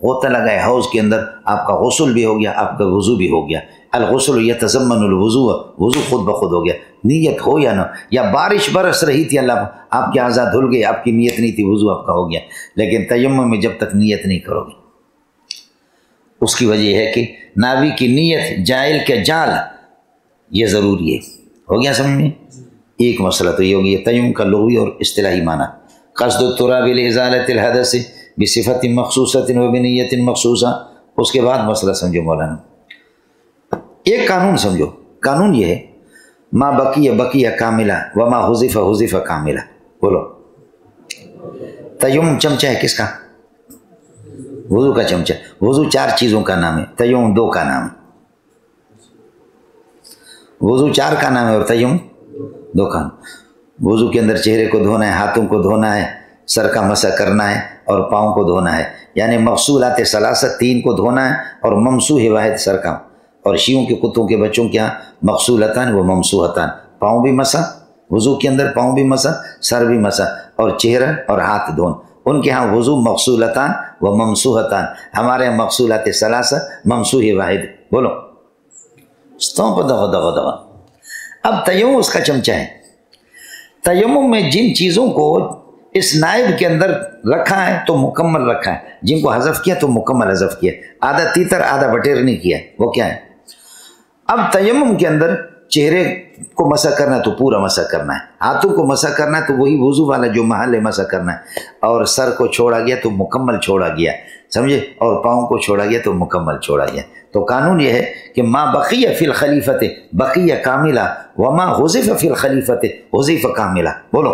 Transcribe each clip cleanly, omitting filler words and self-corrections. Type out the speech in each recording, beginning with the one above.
غوطہ لگائے حوض کے اندر، آپ کا غسل بھی ہو گیا، آپ کا وضو بھی ہو گیا۔ الغسل یتضمن الوضو، وضو خود بخود ہو گیا، نیت ہو یا نہ، یا بارش برس رہی تھی، اللہ آپ کے اعضاء دھل گئے، آپ کی نیت نہیں تھی، وضو آپ کا ہو گیا۔ لیکن تیمم میں جب تک نیت نہیں کرو گے، اس کی وجہ ہے کہ ناوی کی نیت جائل کے جال یہ ضروری ہے۔ ہو گیا سمجھ میں؟ ایک مسئلہ تو یہ ہو گیا تیمم کا لغوی اور اصطلاحی معنی۔ قصد التراب لازالۃ الحدث بصفت مخصوصۃ وبنیۃ مخصوصہ۔ اس کے بعد مسئلہ سمجھو مولانا، ایک قانون سمجھو، قانون یہ ہے ما بقیہ بقیہ کاملہ وما حذف حذف کاملہ۔ بولو، تیمم چمچہ ہے کس کا؟ وضو کا چمچہ۔ وضو 4 چیزوں کا نام ہے، تیمم 2 کا نام ہے۔ وضو 4 کا نام ہے اور تیمم 2 کا نام۔ وضو کے اندر چہرے کو دھونا ہے، ہاتھوں کو دھونا ہے، سر کا مسح کرنا ہے اور پاؤں کو دھونا ہے، یعنی مغسولات ثلاثہ 3 کو دھونا ہے اور ممسوح واحد سر کا۔ اور شیعوں کے کتوں کے بچوں کے ہاں مغسولتان و ممسوحتان، پاؤں بھی مسح، وضو کے اندر پاؤں بھی مسح، سر بھی مسح، اور چہرہ اور ہاتھ دھون۔ ان کے ہاں وضو مغسولتان و ممسوحتان، ہمارے یہاں مغسولات ثلاثہ ممسوح واحد۔ بولو، دغا۔ اب تیمم اس کا چمچہ ہے۔ تیمم میں جن چیزوں کو اس نائب کے اندر رکھا ہے تو مکمل رکھا ہے، جن کو حذف کیا تو مکمل حذف کیا، آدھا تیتر آدھا بٹیر نہیں کیا، وہ کیا ہے؟ اب تیمم کے اندر چہرے کو مسح کرنا ہے تو پورا مسح کرنا ہے، ہاتھوں کو مسح کرنا ہے تو وہی وضو والا جو محل ہے مسح کرنا ہے، اور سر کو چھوڑا گیا تو مکمل چھوڑا گیا، سمجھے، اور پاؤں کو چھوڑا گیا تو مکمل چھوڑا گیا۔ تو قانون یہ ہے کہ ما بقیہ فی الخلیفۃ بقیہ کاملہ وما حذف فی الخلیفۃ حذف کاملہ۔ بولو،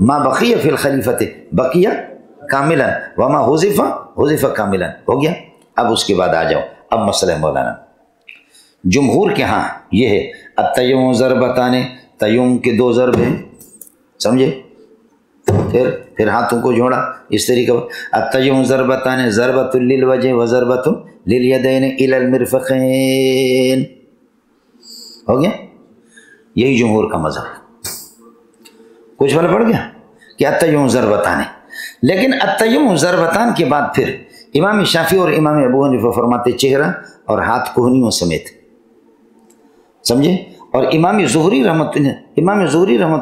ما بقیہ فی الخلیفۃ بقیہ کاملا وما حذف حذف کاملا۔ ہو گیا؟ اب اس کے بعد آ جاؤ، اب مسئلہ مولانا جمہور کے ہاں یہ ہے التیمم ضربتان، تیمم کے 2 ضرب ہیں، سمجھے؟ پھر ہاتھوں کو جوڑا اس طریقے پر، التیمم ضربتان ضربۃ للوجہ و ضربۃ للیدین الی المرفقین۔ ہو گیا؟ یہی جمہور کا مذہب ہے۔ کچھ فرق پڑ گیا کہ التیمم ضربتان، لیکن التیمم ضربتان کے بعد پھر امام شافعی اور امام ابو حنیفہ فرماتے چہرہ اور ہاتھ کوہنیوں سمیت، سمجھے؟ اور امام ظہری رحمۃ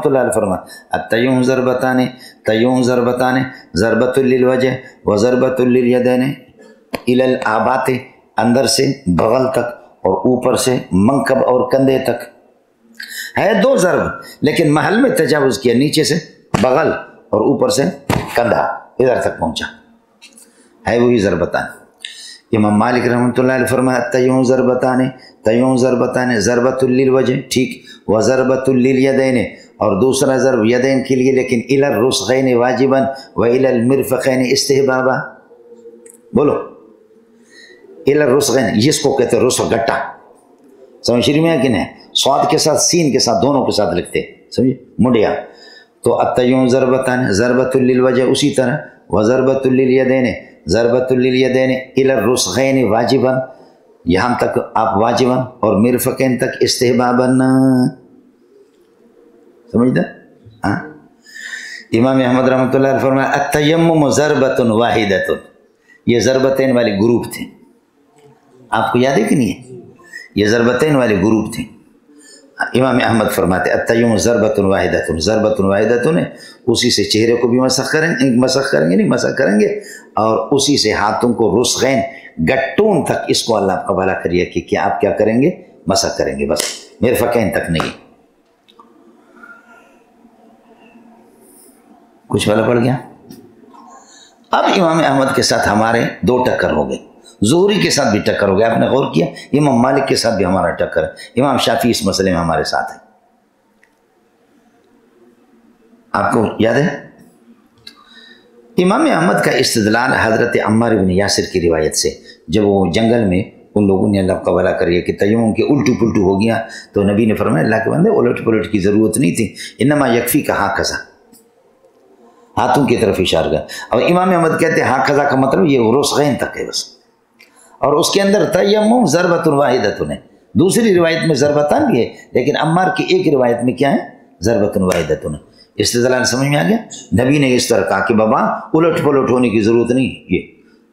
اللہ علیہ فرماتے التیمم ضربتان، تیمم ضربتان ضربۃ للوجہ و ضربۃ للیدین الی الآبات، اندر سے بغل تک اور اوپر سے منکب اور کندھے تک ہے 2 ضرب، لیکن محل میں تجاوز کیا، نیچے سے بغل اور اوپر سے کندھا ادھر تک پہنچا، ہے وہی ضربتان۔ امام مالک رحمۃ اللہ علیہ فرمایا التیمم ضربتان، تیمم ضربتان ضربۃ للوجہ، ٹھیک، و ضربۃ للیدین، اور دوسرا ضرب یدین کے لیے، لیکن الی الرسغین واجبا و الی المرفقین استحبابا۔ بولو، الی الرسغین، جس کو کہتے ہیں رسغ، گٹا، سمجھ شریف میں ہے کہ نہیں؟ صاد کے ساتھ سین کے ساتھ دونوں کے ساتھ لکھتے، سمجھے، منڈیا۔ تو التیمم ضربتان ضربۃ للوجہ، اسی طرح و ضربۃ للیدین ضربۃ للیدین الی الرسغین واجبا، یہاں تک آپ واجبا، اور مرفقین تک استحبابا، سمجھتا؟ ہاں۔ امام احمد رحمۃ اللہ علیہ فرمایا التیمم ضربۃ واحدۃ، یہ ضربتین والے گروپ تھے، آپ کو یاد ہے کہ نہیں ہے؟ یہ ضربتین والے گروپ تھے۔ امام احمد فرماتے التیمم ضربۃ واحدۃ، ضربۃ واحدۃ ہے، اسی سے چہرے کو بھی مسح کریں گے اور اسی سے ہاتھوں کو رسغین، گٹون تک، اس کو اللہ آپ کا بھلا کریے کہ کیا آپ کیا کریں گے؟ مسح کریں گے، بس مرفقین تک نہیں۔ کچھ بھلا پڑ گیا؟ اب امام احمد کے ساتھ ہمارے 2 ٹکر ہو گئے، ظہری کے ساتھ بھی ٹکر ہو گیا، آپ نے غور کیا؟ امام مالک کے ساتھ بھی ہمارا ٹکر ہے، امام شافعی اس مسئلے میں ہمارے ساتھ ہے۔ آپ کو یاد ہے امام احمد کا استدلال حضرت عمار بن یاسر کی روایت سے، جب وہ جنگل میں ان لوگوں نے اللہ کا بھلا کریے کہ تیمم کے الٹو پلٹو ہو گیا، تو نبی نے فرمایا اللہ کے بندے الٹ پلٹ کی ضرورت نہیں تھی، انما یکفی کا ہاں کھسا، ہاتھوں کی طرف اشارہ کر۔ اور امام احمد کہتے ہیں ہاں کھسا کا مطلب یہ رسغین تک ہے بس، اور اس کے اندر تیمم ضربۃ واحدۃ ہے، دوسری روایت میں ضربتان بھی ہے، لیکن عمار کی ایک روایت میں کیا ہے؟ ضربۃ واحدۃ ہے۔ استدلال سمجھ میں آ گیا؟ نبی نے اس طرح کہا کہ بابا الٹ پلٹ ہونے کی ضرورت نہیں، یہ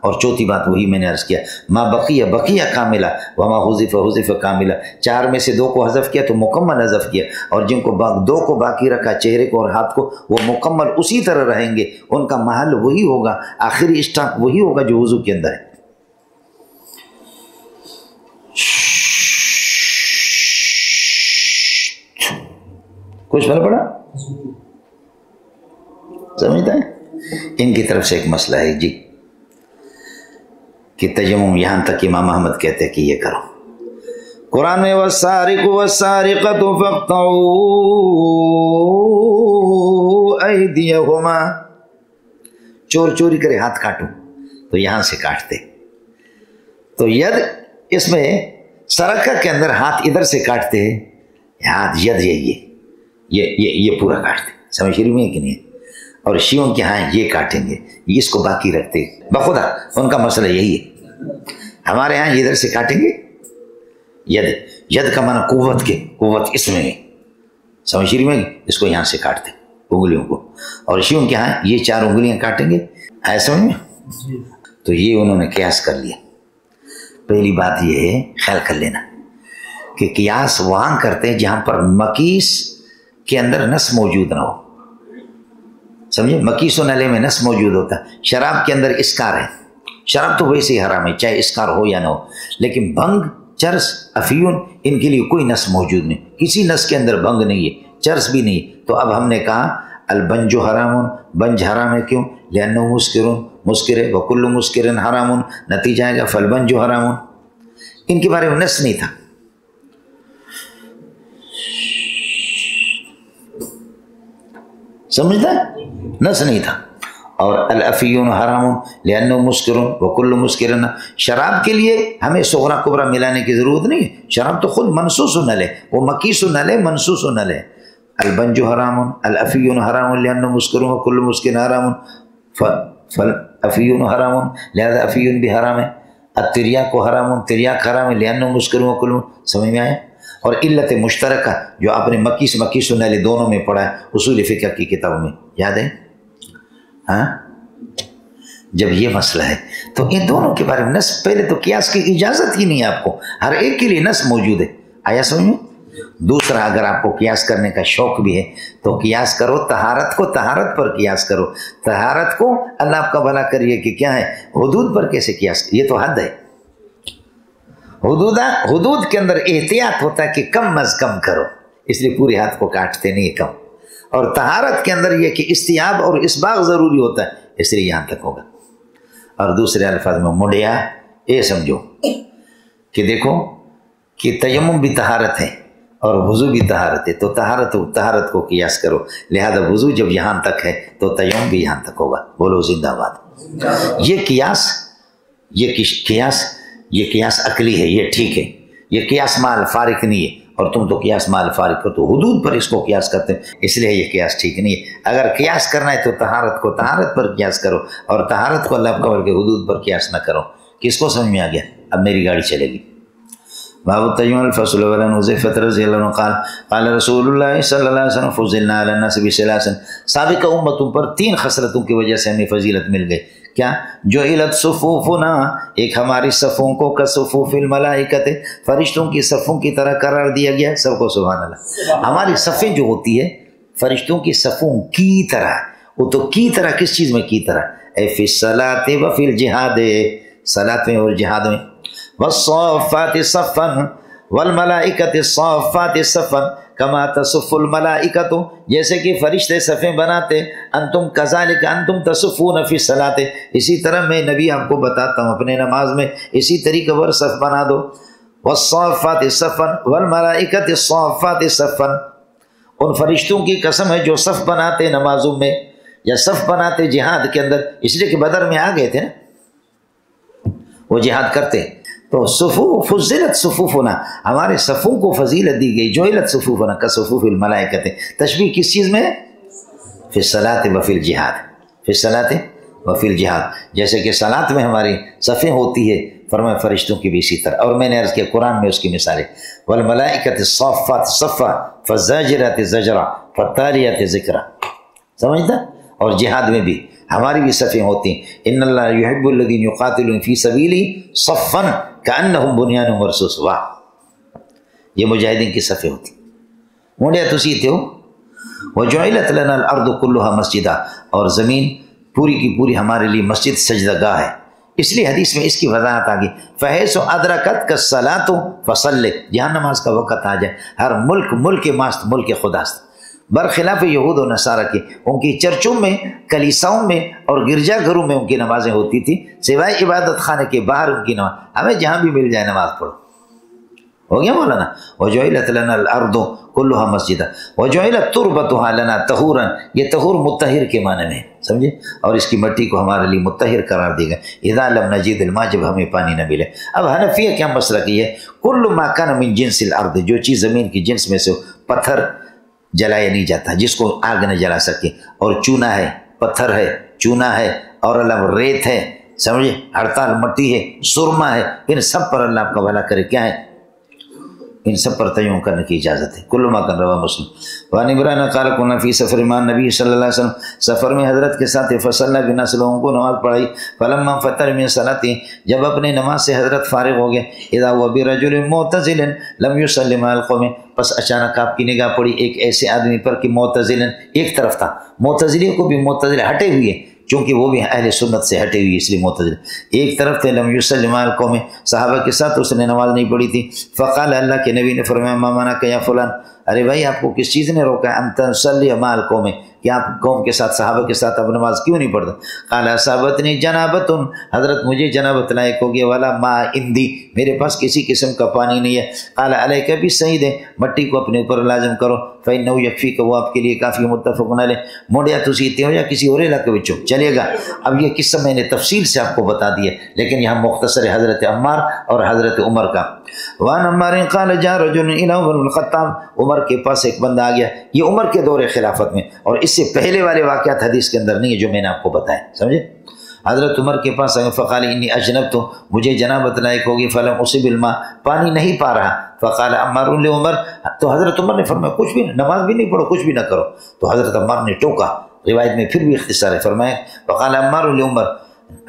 اور چوتھی بات وہی میں نے عرض کیا، ما بقیہ بقیہ کاملہ وما حذف حذف کاملہ، 4 میں سے 2 کو حذف کیا تو مکمل حذف کیا، اور جن کو 2 کو باقی رکھا، چہرے کو اور ہاتھ کو، وہ مکمل اسی طرح رہیں گے، ان کا محل وہی ہوگا، آخری اسٹاپ وہی ہوگا جو وضو کے اندر ہے۔ کچھ فرق پڑا؟ سمجھتا ہے؟ ان کی طرف سے ایک مسئلہ ہے جی کہ تیمم یہاں تک امام احمد کہتے ہیں کہ یہ کرو، قرآن میں والسارق والسارقۃ فاقطعوا ایدیہما، چور چوری کرے ہاتھ کاٹو تو یہاں سے کاٹتے، تو ید اس میں سرقہ کے اندر ہاتھ ادھر سے کاٹتے ہیں، ہاتھ ید یہ پورا کاٹتے، سمجھ رہی میں کہ نہیں؟ اور شیعوں کے ہاں یہ کاٹیں گے، اس کو باقی رکھتے، بخدا ان کا مسئلہ یہی ہے۔ ہمارے ہاں ادھر سے کاٹیں گے، ید کا معنی قوت اس میں ہے، سمجھ رہی میں؟ اس کو یہاں سے کاٹتے انگلیوں کو، اور شیعوں کے ہاں یہ 4 انگلیاں کاٹیں گے، ہے سمجھ میں؟ تو یہ انہوں نے قیاس کر لیا۔ پہلی بات یہ ہے خیال کر لینا کہ قیاس وہاں کرتے ہیں جہاں پر مکیس کے اندر نس موجود نہ ہو، سمجھے؟ مکیس و نلے میں نس موجود ہوتا ہے، شراب کے اندر اسکار ہے، شراب تو ویسے ہی حرام ہے چاہے اسکار ہو یا نہ ہو، لیکن بھنگ، چرس، افیون، ان کے لیے کوئی نس موجود نہیں، کسی نس کے اندر بھنگ نہیں ہے، چرس بھی نہیں، تو اب ہم نے کہا البنج حرام، بنج حرام ہے، کیوں؟ لأنہ مسکر ہے، وکل مسکر حرام، نتیجہ آئے گا فالبنج حرام، ان کے بارے میں نس نہیں تھا۔ سمجھتا ہے؟ نس نہیں تھا۔ اور الافیون حرام لأنہ مسکر وکل مسکر، شراب کے لیے ہمیں صغرا کبرا ملانے کی ضرورت نہیں ہے، شراب تو خود منصوص و نل ہے، وہ مکیس و نل ہے، منصوص و نل ہے۔ البنج حرام الافیون حرام لأنہ مسکر وکل مسکر حرام، فالافیون حرام لہذا افیون بھی حرام ہے۔ التریاق حرام، تریاق حرام ہے لأنہ مسکر وکل، سمجھ میں آیا؟ اور علت مشترکہ جو آپ نے مکیس و نل دونوں میں پڑھا ہے اصول فقہ کی کتابوں میں، یاد ہے؟ ہاں، جب یہ مسئلہ ہے تو ان دونوں کے بارے میں نس، پہلے تو قیاس کی اجازت ہی نہیں ہے آپ کو، ہر ایک کے لیے نس موجود ہے، آیا سمجھ میں؟ دوسرا، اگر آپ کو قیاس کرنے کا شوق بھی ہے تو قیاس کرو طہارت کو، طہارت پر قیاس کرو، طہارت کو اللہ آپ کا بھلا کریے کہ کیا ہے، حدود پر کیسے قیاس، یہ تو حد ہے، حدود کے اندر احتیاط ہوتا ہے کہ کم از کم کرو، اس لیے پورے ہاتھ کو کاٹتے نہیں کم، اور طہارت کے اندر یہ کہ استیاب اور اسباغ ضروری ہوتا ہے، اس لیے یہاں تک ہوگا۔ اور دوسرے الفاظ میں مڈیا یہ سمجھو کہ دیکھو کہ تیمم بھی طہارت ہے اور وضو بھی طہارت ہے، تو طہارت کو قیاس کرو، لہذا وضو جب یہاں تک ہے تو تیمم بھی یہاں تک ہوگا، بولو زندہ باد۔ یہ قیاس عقلی ہے، یہ ٹھیک ہے، یہ قیاس مع الفارق نہیں ہے، اور تم تو قیاس مع الفارق کرو، تو حدود پر اس کو قیاس کرتے ہیں، اس لیے یہ قیاس ٹھیک نہیں ہے۔ اگر قیاس کرنا ہے تو طہارت کو طہارت پر قیاس کرو، اور طہارت کو اللہ کور کے حدود پر قیاس نہ کرو۔ کس کو سمجھ میں آ گیا؟ اب میری گاڑی چلے گی۔ باب التیمم الفصل وعن حذیفہ رضی اللہ عنہ قال قال رسول اللہ صلی اللہ علیہ وسلم فضلنا علی الناس بثلاث، سابقہ امتوں پر 3 خصلتوں کی وجہ سے ہمیں فضیلت مل گئی۔ کیا؟ جعلت صفوفنا، ایک ہماری صفوں کو کصفوف الملائکۃ، فرشتوں کی صفوں کی طرح قرار دیا گیا، سب کو سبحان اللہ۔ ہماری صفیں جو ہوتی ہے فرشتوں کی صفوں کی طرح، وہ تو کی طرح کس چیز میں کی طرح؟ اے فی الصلاۃ و فی الجہاد، صلاۃ میں اور جہاد میں۔ والصافات صفا والملائکۃ صافات صفا کما تصف الملائکۃ، جیسے کہ فرشتے صفیں بناتے، انتم کذالک انتم تصفون فی الصلاۃ، اسی طرح میں نبی آپ کو بتاتا ہوں اپنے نماز میں اسی طریقے پر صف بنا دو۔ والصافات صفا والملائکۃ صافات صفا، ان فرشتوں کی قسم ہے جو صف بناتے نمازوں میں یا صف بناتے جہاد کے اندر، اس لیے کہ بدر میں آ گئے تھے نا، وہ جہاد کرتے، تو صفوف فضلت صفوفنا، ہمارے صفوں کو فضیلت دی گئی، جعلت صفوفنا کصفوف الملائکۃ، تشبیہ کس چیز میں؟ فی الصلاۃ و فی الجہاد، فی الصلاۃ و فی الجہاد، جیسے کہ صلاۃ میں ہماری صفیں ہوتی ہے، فرمایا فرشتوں کی بھی اسی طرح۔ اور میں نے عرض کیا قرآن میں اس کی مثالیں، والملائکۃ صافات صفا فالزاجرات زجرا فالتالیات ذکرا، سمجھتا؟ اور جہاد میں بھی ہماری بھی صفیں ہوتی ہیں. ان اللہ یحب الذین یقاتلون فی سبیلہ صفا کأنہم بنیان مرصوص. واہ، یہ مجاہدین کی صفیں ہوتی. مونڈیا تسی تھے ہو. وجعلت لنا الارض کلها مسجدا، اور زمین پوری کی پوری ہمارے لیے مسجد سجدہ گاہ ہے. اس لیے حدیث میں اس کی وضاحت آگئی، فحیث ادرکتک الصلاۃ فصلی، جہاں نماز کا وقت آ جائے. ہر ملک ماست ملک خداست، برخلاف یہود و نصارہ کے. ان کی چرچوں میں، کلیساؤں میں اور گرجا گھروں میں ان کی نمازیں ہوتی تھیں، سوائے عبادت خانے کے باہر ان کی نماز. ہمیں جہاں بھی مل جائے نماز پڑھو. ہو گیا مولانا. وجعلت لنا الارض کلها مسجدا وجعلت تربتها لنا طہورا، یہ طہور مطہر کے معنی میں، سمجھے، اور اس کی مٹی کو ہمارے لیے مطہر قرار دے گا. اذا لم نجد الماء، جب ہمیں پانی نہ ملے. اب حنفیہ کیا مسلک یہ ہے، کل ما کان من جنس الارض، جو چیز زمین کی جنس میں سے پتھر جلایا نہیں جاتا، جس کو آگ نہ جلا سکے، اور چونا ہے، پتھر ہے، چونا ہے، اور اللہ ریت ہے، سمجھے، ہڑتال مٹی ہے، سرما ہے، ان سب پر اللہ آپ کا بھلا کرے. کیا ہے؟ ان سب پر تیمم کرنے کی اجازت ہے. کل ما کان روا مسلم. وعن عمران قال كنا فی سفر مع نبی صلی اللہ علیہ وسلم، سفر میں حضرت کے ساتھ فصلى بالناس، لوگوں کو نماز پڑھائی. فلما فطر من صلاته، جب اپنے نماز سے حضرت فارغ ہو گئے. اذا هو برجل معتزل لم يصلي مع القوم، بس اچانک آپ کی نگاہ پڑی ایک ایسے آدمی پر کہ معتزل ایک طرف تھا. معتزلی کو بھی معتزل ہٹے ہوئے، چونکہ وہ بھی اہل سنت سے ہٹے ہوئی، اس لیے معتزل ایک طرف تھے. لم یصلی مع القوم، صحابہ کے ساتھ اس نے نماز نہیں پڑھی تھی. فقال، اللہ کے نبی نے فرمایا، ما منعک یا فلان، ارے بھائی آپ کو کس چیز نے روکا ان تصلی مع القوم، کہ آپ قوم کے ساتھ، صحابہ کے ساتھ آپ نماز کیوں نہیں پڑھتے؟ قال اصابتنی جنابۃ، حضرت مجھے جنابت لاحق ہو گیا. ولا ماء عندی، میرے پاس کسی قسم کا پانی نہیں ہے. قال علیک بالصعید، مٹی کو اپنے اوپر لازم کرو. فإنه یکفیک، وہ آپ کے لیے کافی. متفق علیہ. موڈیا تسی تے ہو یا کسی اور علاقے وچوں چلے گا. اب یہ قصہ میں نے تفصیل سے آپ کو بتا دیا، لیکن یہاں مختصر ہے حضرت عمار اور حضرت عمر کا. وان عمار قال جاء رجل الى عمر بن الخطاب، عمر کے پاس ایک بندہ آ گیا. یہ عمر کے دور خلافت میں، اور اس سے پہلے والے واقعات حدیث کے اندر نہیں ہے جو میں نے آپ کو بتایا، سمجھے. حضرت عمر کے پاس آئے. فقال انی اجنبت، مجھے جنابت لاحق ہوگی. فلم اصب الماء، پانی نہیں پا رہا. فقال عمار لعمر، تو حضرت عمر نے فرمایا کچھ بھی نماز بھی نہیں پڑھو، کچھ بھی نہ کرو. تو حضرت عمار نے ٹوکا. روایت میں پھر بھی اختصار ہے، فرمایا فقال عمار لعمر،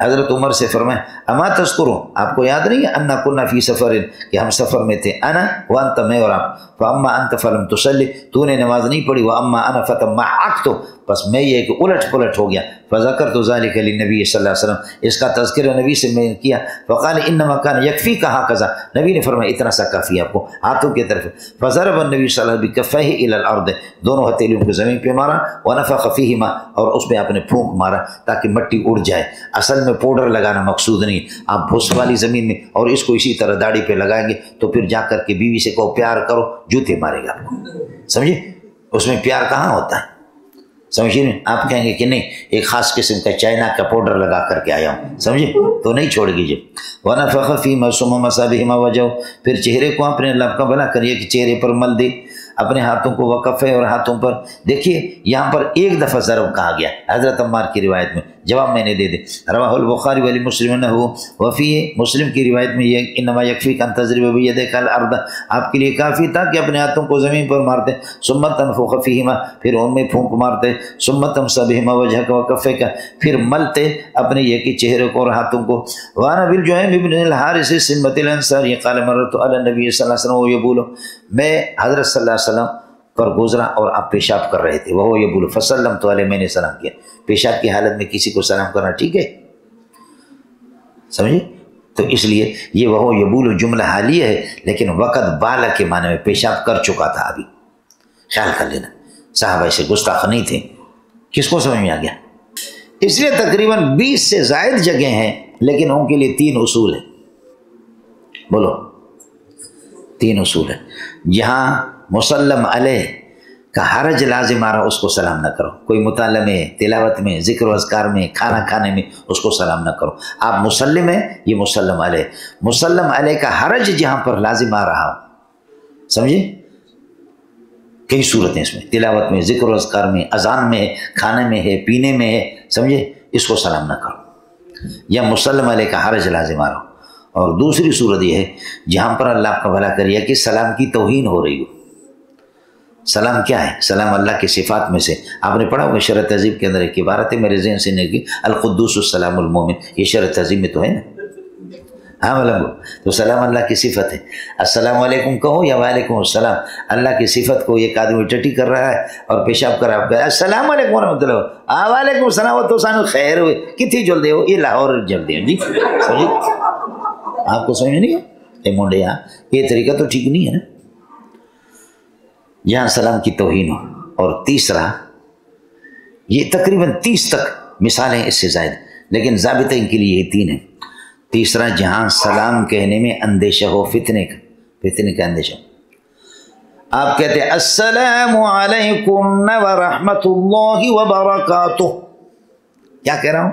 حضرت عمر سے فرمایا اما تذکروا، آپ کو یاد نہیں ہے، انا کنا فی سفر، کہ ہم سفر میں تھے. انا وانت، میں اور آپ. فاما انت فلم تصلی، تو نے نماز نہیں پڑھی. واما انا فتمعکت، بس میں یہ کہ الٹ پلٹ ہو گیا. فذکرت ذلک للنبی صلی اللہ علیہ وسلم، اس کا تذکرہ نبی سے میں نے کیا. فقال انما کان یکفیک ہکذا، نبی نے فرمایا اتنا سا کافی ہے آپ کو، ہاتھوں کی طرف. فضرب النبی صلی اللہ علیہ وسلم بکفیہ الی الارض، دونوں ہتھیلیوں کو زمین پہ مارا. ونفخ فیہما، اور اس میں آپ نے پھونک مارا تاکہ مٹی اڑ جائے. اصل میں پاؤڈر لگانا مقصود نہیں، آپ بھوس والی زمین میں، اور اس کو اسی طرح داڑھی پہ لگائیں گے تو پھر جا کر کے بیوی سے کہو پیار کرو، جوتے مارے گا آپ کو، سمجھے. اس میں پیار کہاں ہوتا ہے، سمجھیے نہیں. آپ کہیں گے کہ نہیں ایک خاص قسم کا چائنا کا پاؤڈر لگا کر کے آیا ہوں، سمجھے، تو نہیں چھوڑ گیجیے. وَنَفَخَ فِيهِمَا ثُمَّ مَسَحَ بِهِمَا وَجْهَهُ، پھر چہرے کو آپ نے اللہ کا بھلا کریے کہ چہرے پر مل دے اپنے ہاتھوں کو. وقف ہے، اور ہاتھوں پر دیکھیے یہاں پر ایک دفعہ ضرب کہا گیا حضرت عمار کی روایت میں، جواب میں نے دے دے. رواہ البخاری ولی مسلم نہ ہو وفی، مسلم کی روایت میں یہ انما یکفیک ان تضرب بیدیک الارض، آپ کے لیے کافی تھا کہ اپنے ہاتھوں کو زمین پر مارتے. ثم تنفخ فیہما، پھر ان میں پھونک مارتے. ثم تمسح بہما وجہک وکفیک، پھر ملتے اپنے یہ کہ چہرے کو اور ہاتھوں کو. وانا بالجعیم بن الحارث سمۃ الانصاری قال مررت علی النبی صلی اللہ علیہ وسلم ویبول، میں حضرت صلی اللہ علیہ وسلم پر گزرا اور آپ پیشاب کر رہے تھے. وہ یہ بولو فسلمت علیہ، میں نے سلام کیا. پیشاب کی حالت میں کسی کو سلام کرنا ٹھیک ہے، سمجھے. تو اس لیے یہ وہ یبول جملہ حالیہ ہے، لیکن وقت بالا کے معنی میں پیشاب کر چکا تھا. ابھی خیال کر لینا، صحابہ سے گستاخ نہیں تھے. کس کو سمجھ میں آ گیا؟ اس لیے تقریباً 20 سے زائد جگہیں ہیں، لیکن ان کے لیے 3 اصول ہیں. بولو 3 اصول ہیں. جہاں مسلم علیہ کا حرج لازم آ رہا اس کو سلام نہ کرو. کوئی مطالعہ میں، تلاوت میں، ذکر و اذکار میں، کھانا کھانے میں اس کو سلام نہ کرو. آپ مسلم ہیں، یہ مسلم علیہ. مسلم علیہ کا حرج جہاں پر لازم آ رہا ہو، سمجھے، کئی صورتیں اس میں، تلاوت میں، ذکر و اذکار میں، اذان میں ہے، کھانے میں ہے، پینے میں ہے، سمجھے، اس کو سلام نہ کرو. یا مسلم علیہ کا حرج لازم آ رہا ہو. اور دوسری صورت یہ ہے جہاں پر اللہ کا بھلا کریے کہ سلام کی توہین ہو رہی ہو، سلام کیا ہے؟ سلام اللہ کی صفات میں سے آپ نے پڑھا ہوگا شرح تہذیب کے اندر ایک عبارت ہے میرے ذہن سے نے کی القدوس السلام المومن، یہ شرح تہذیب میں تو ہے نا؟ ہاں ملنگو، تو سلام اللہ کی صفت ہے۔ السلام علیکم کہو یا وعلیکم السلام، اللہ کی صفت کو ایک آدمی ٹٹی کر رہا ہے اور پیشاب کر رہا ہے السلام علیکم ورحمۃ اللہ، وعلیکم السلام، وہ تو سانو خیر ہوئے کتنی جل دے ہو، یہ لاہور جل دے جی، سمجھے؟ آپ کو سمجھ نہیں ہے اے مونڈے یہاں یہ طریقہ تو ٹھیک نہیں ہے نا، یہاں سلام کی توہین ہو۔ اور تیسرا، یہ تقریباً 30 تک مثالیں اس سے زائد، لیکن ضابطہ ان کے لیے یہ 3 ہیں۔ تیسرا، جہاں سلام کہنے میں اندیشہ ہو، فتنے کا اندیشہ، آپ کہتے ہیں السلام علیکم ورحمۃ اللہ وبرکاتہ، کیا کہہ رہا ہوں؟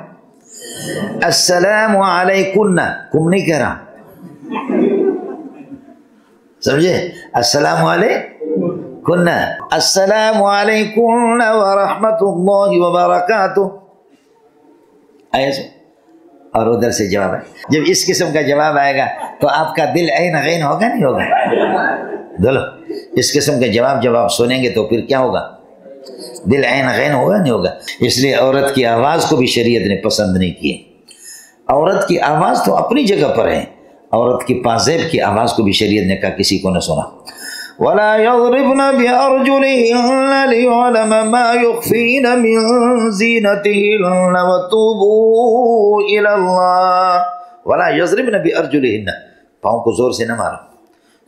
السلام علیکم، کم نہیں کہہ رہا، سمجھے؟ السلام علیکم، السلام علیکم ورحمۃ اللہ وبرکاتہ، ایسے۔ اور ادھر سے جواب ہے، جب اس قسم کا جواب آئے گا تو آپ کا دل عین غین ہوگا نہیں ہوگا؟ دلو اس قسم کا جب آپ سنیں گے تو پھر کیا ہوگا؟ دل عین غین ہوگا نہیں ہوگا؟ اس لیے عورت کی آواز کو بھی شریعت نے پسند نہیں کی۔ عورت کی آواز تو اپنی جگہ پر ہے، عورت کی پازیب کی آواز کو بھی شریعت نے کہا کسی کو نہ سنا۔ وَلَا يَضْرِبْنَ بِأَرْجُلِهِنَّ لِيُعْلَمَ مَا يُخْفِينَ مِنْ زِينَتِهِنَّ وَتُوبُوا إِلَى اللَّهِ وَلَا يَضْرِبْنَ بِأَرْجُلِهِنَّ، پاؤں کو زور سے نہ مارو۔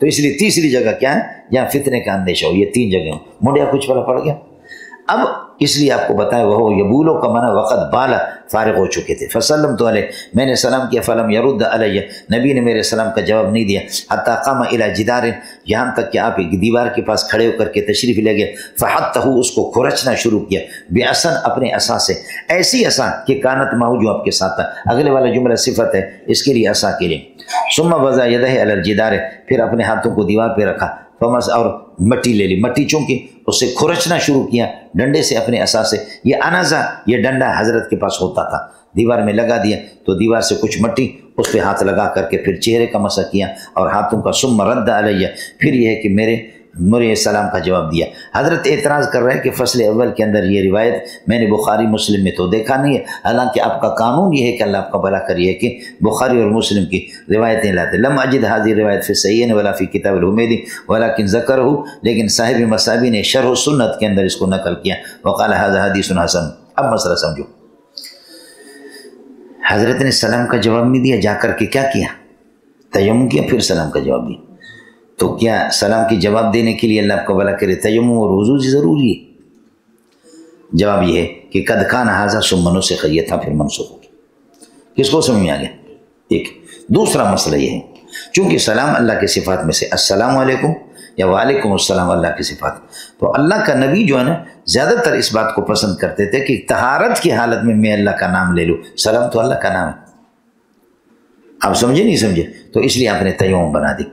تو اس لیے تیسری جگہ کیا ہے؟ جہاں فتنے کا اندیشہ ہو، یہ 3 جگہ ہیں۔ منڈیا کچھ پڑا پڑ گیا؟ اب اس لیے آپ کو بتایا وہ یبولو کا منع وقت بالا، فارغ ہو چکے تھے۔ فسلم تو علیہ، میں نے سلام کیا، فلم یرد علیہ، نبی نے میرے سلام کا جواب نہیں دیا، حتی قام الی جدار، یہاں تک کہ آپ ایک دیوار کے پاس کھڑے ہو کر کے تشریف لے گئے، فحتہ، اس کو کھرچنا شروع کیا، بعصا، اپنے عصا سے، ایسی عصا کہ کانت معہ، جو آپ کے ساتھ تھا۔ اگلے والا جملہ صفت ہے اس کے لیے، عصا کے لیے۔ ثم وضع یدہ علی الجدار، پھر اپنے ہاتھوں کو دیوار پہ رکھا، فمس، اور مٹی لے لی، مٹی چونکہ اس سے کھرچنا شروع کیا ڈنڈے سے، اپنے عصا سے۔ یہ انازا، یہ ڈنڈا حضرت کے پاس ہوتا تھا، دیوار میں لگا دیا تو دیوار سے کچھ مٹی اس پہ ہاتھ لگا کر کے پھر چہرے کا مسح کیا اور ہاتھوں کا۔ ثم رد علیہ، پھر یہ ہے کہ میرے سلام کا جواب دیا۔ حضرت اعتراض کر رہے ہیں کہ فصل اول کے اندر یہ روایت میں نے بخاری مسلم میں تو دیکھا نہیں ہے، حالانکہ آپ کا قانون یہ ہے کہ اللہ آپ کا بھلا کریے کہ بخاری اور مسلم کی روایتیں لاتے۔ لم اجد هذه روایت فی الصحیحین ولا فی کتاب الحمیدی ولکن ذکرہ، لیکن صاحب مصابی نے شرح السنت کے اندر اس کو نقل کیا، وقال هذا حدیث حسن۔ اب مسئلہ سمجھو، حضرت نے سلام کا جواب نہیں دیا، جا کر کے کیا کیا؟ تیمم کیا، پھر سلام کا جواب دیا۔ تو کیا سلام کی جواب دینے کے لیے اللہ آپ کو بھلا کرے تیمم اور وضو ضروری ہے؟ جواب یہ ہے کہ قد کان ھذا ثم نسخ، یہ تھا پھر منسوخ ہو گیا۔ کس کو سمجھ میں آ گیا؟ ایک دوسرا مسئلہ یہ ہے، چونکہ سلام اللہ کی صفات میں سے، السلام علیکم یا وعلیکم السلام اللہ کی صفات، تو اللہ کا نبی جو ہے نا زیادہ تر اس بات کو پسند کرتے تھے کہ طہارت کی حالت میں اللہ کا نام لے لوں، سلام تو اللہ کا نام ہے۔ آپ سمجھے نہیں سمجھے؟ تو اس لیے آپ نے تیمم بنا دی،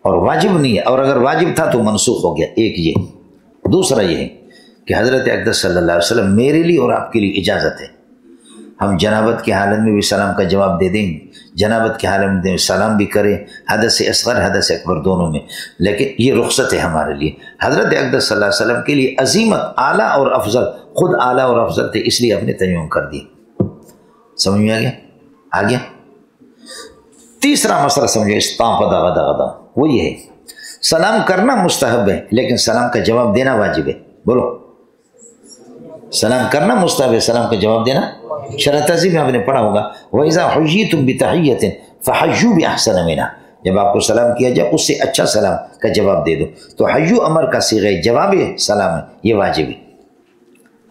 اور واجب نہیں ہے، اور اگر واجب تھا تو منسوخ ہو گیا۔ ایک یہ، دوسرا یہ ہے کہ حضرت اقدس صلی اللہ علیہ وسلم میرے لیے اور آپ کے لیے اجازت ہے، ہم جنابت کی حالت میں بھی سلام کا جواب دے دیں، جنابت کی حالت میں سلام بھی کریں، حدث اصغر حدث اکبر دونوں میں، لیکن یہ رخصت ہے ہمارے لیے۔ حضرت اقدس صلی اللہ علیہ وسلم کے لیے عظیمت، اعلیٰ اور افضل، خود اعلیٰ اور افضل تھے، اس لیے اپنے تیمم کر دیا۔ سمجھ میں آ گیا؟ تیسرا مسئلہ سمجھو، استعفا غدا، وہ یہ ہے سلام کرنا مستحب ہے لیکن سلام کا جواب دینا واجب ہے۔ بولو، سلام کرنا مستحب ہے، سلام کا جواب دینا شرح تہذیب میں آپ نے پڑھا ہوگا، وَإِذَا حُيِّيتُم بِتَحِيَّةٍ فَحَيُّوا بِأَحْسَنَ مِنْهَا، جب آپ کو سلام کیا جائے اس سے اچھا سلام کا جواب دے دو، تو حیو امر کا صیغہ ہے، جواب سلام ہے، یہ واجب ہے۔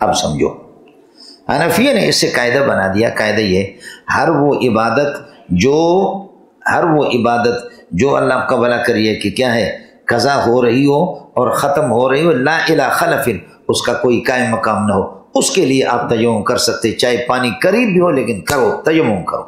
اب سمجھو، حنفیہ نے اس سے قاعدہ بنا دیا، قاعدہ یہ، ہر وہ عبادت جو اللہ آپ کا بھلا کریے کہ کیا ہے، قضا ہو رہی ہو اور ختم ہو رہی ہو، لا الہ خلف، اس کا کوئی قائم مقام نہ ہو، اس کے لیے آپ تیمم کر سکتے، چاہے پانی قریب بھی ہو لیکن کرو، تیمم کرو۔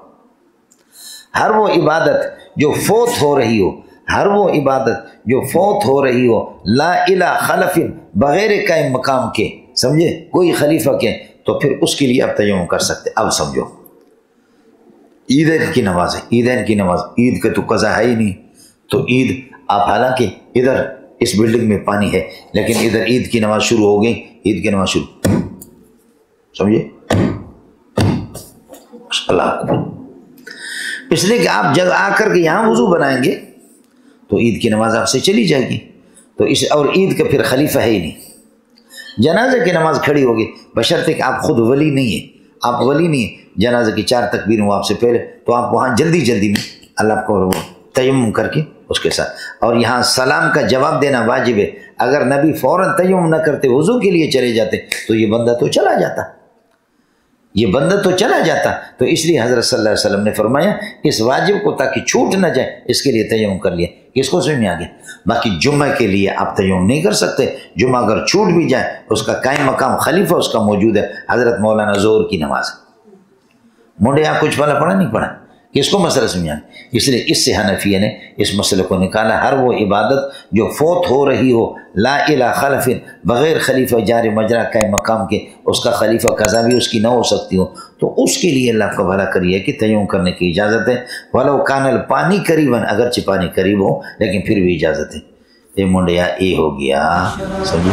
ہر وہ عبادت جو فوت ہو رہی ہو، ہر وہ عبادت جو فوت ہو رہی ہو، لا الہ خلف، بغیر قائم مقام کے، سمجھے، کوئی خلیفہ کے، تو پھر اس کے لیے آپ تیمم کر سکتے۔ اب سمجھو، عیدین کی نماز ہے، عیدین کی نماز، عید کا تو قضا ہے ہی نہیں، تو عید آپ حالانکہ ادھر اس بلڈنگ میں پانی ہے، لیکن ادھر عید کی نماز شروع ہو گئی، عید کی نماز شروع، سمجھے؟ اللہ اکبر۔ اس لیے کہ آپ جب آ کر کے یہاں وضو بنائیں گے تو عید کی نماز آپ سے چلی جائے گی، تو اس اور عید کا پھر خلیفہ ہے ہی نہیں۔ جنازہ کی نماز کھڑی ہوگی، بشرطے کہ آپ خود ولی نہیں ہیں، آپ ولی نہیں ہیں، جنازہ کی 4 تکبیر ہوں آپ سے پہلے، تو آپ وہاں جلدی جلدی میں اللہ کو تیمم کر کے اس کے ساتھ، اور یہاں سلام کا جواب دینا واجب ہے۔ اگر نبی فوراً تیمم نہ کرتے وضو کے لیے چلے جاتے تو یہ بندہ تو چلا جاتا، یہ بندہ تو چلا جاتا۔ تو اس لیے حضرت صلی اللہ علیہ وسلم نے فرمایا اس واجب کو تاکہ چھوٹ نہ جائے اس کے لیے تیمم کر لیا۔ کس کو سمجھ میں آ گیا؟ باقی جمعہ کے لیے آپ تیمم نہیں کر سکتے، جمعہ اگر چھوٹ بھی جائے اس کا قائم مقام خلیفہ اس کا موجود ہے، حضرت مولانا ظہر کی نماز۔ منڈے آپ کچھ پڑھا نہیں پڑھا، کس کو مسئلہ سمجھانا؟ اس لیے اس سے حنفیہ نے اس مسئلے کو نکالا، ہر وہ عبادت جو فوت ہو رہی ہو لا الہ خلف، بغیر خلیفہ جار مجرا قائم مقام کے، اس کا خلیفہ قضا بھی اس کی نہ ہو سکتی ہو، تو اس کے لیے اللہ کا بھلا کریے کہ تیمم کرنے کی اجازت ہے۔ ولو کان الپانی قریباً، اگرچہ پانی قریب ہو لیکن پھر بھی اجازت ہے۔ یہ منڈیا یہ ہو گیا، سمجھے؟